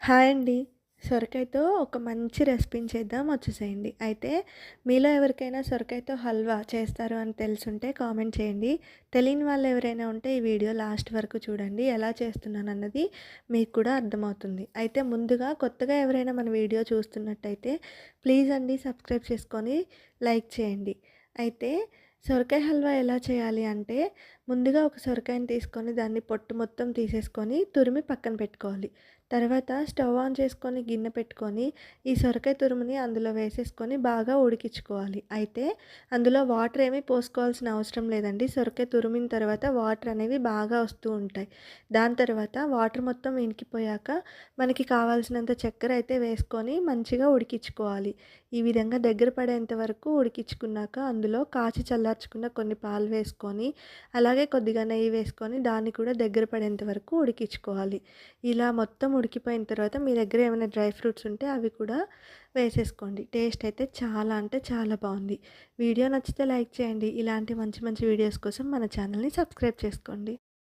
Hi అండి. సొరకాయతో ఒక మంచి రెసిపీని చేద్దాం వచ్చేసేయండి. అయితే మీలో ఎవరికైనా సొరకాయతో హల్వా చేస్తారు అని తెలిసుంటే కామెంట్ చేయండి. తెలియని వాళ్ళు ఎవరైనా ఉంటే ఈ వీడియో లాస్ట్ వరకు చూడండి. ఎలా చేస్తున్నానన్నది మీకు కూడా అర్థమవుతుంది. అయితే ముందుగా కొత్తగా ఎవరైనా మన వీడియో చూస్తున్నట్టయితే ప్లీజ్ అండి సబ్స్క్రైబ్ చేసుకొని లైక్ చేయండి. అయితే సొరకాయ హల్వా ఎలా చేయాలి అంటే ముందుగా ఒక సొరకాయని తీసుకొని దాన్ని పొట్టు మొత్తం తీసేసుకొని తురిమి పక్కన పెట్టుకోవాలి. తర్వాత స్టవ్ ఆన్ చేసుకొని గిన్నె పెట్టుకొని ఈ సొరకాయ తురుముని అందులో వేసేసుకొని బాగా ఉడికించుకోవాలి. అయితే అందులో వాటర్ ఏమీ పోసుకోవాల్సిన అవసరం లేదండి. సొరకాయ తురిమిన తర్వాత వాటర్ అనేవి బాగా వస్తూ ఉంటాయి. దాని తర్వాత వాటర్ మొత్తం ఇంకిపోయాక మనకి కావాల్సినంత చక్కెర అయితే వేసుకొని మంచిగా ఉడికించుకోవాలి. ఈ విధంగా దగ్గర పడేంత వరకు ఉడికించుకున్నాక అందులో కాచి చల్లార్చుకున్న కొన్ని పాలు వేసుకొని అలాగే కొద్దిగా నెయ్యి వేసుకొని దాన్ని కూడా దగ్గర పడేంత వరకు ఉడికించుకోవాలి. ఇలా మొత్తం ఉడికిపోయిన తర్వాత మీ దగ్గర ఏమైనా డ్రై ఫ్రూట్స్ ఉంటే అవి కూడా వేసేసుకోండి. టేస్ట్ అయితే చాలా అంటే చాలా బాగుంది. వీడియో నచ్చితే లైక్ చేయండి. ఇలాంటి మంచి మంచి వీడియోస్ కోసం మన ఛానల్ని సబ్స్క్రైబ్ చేసుకోండి.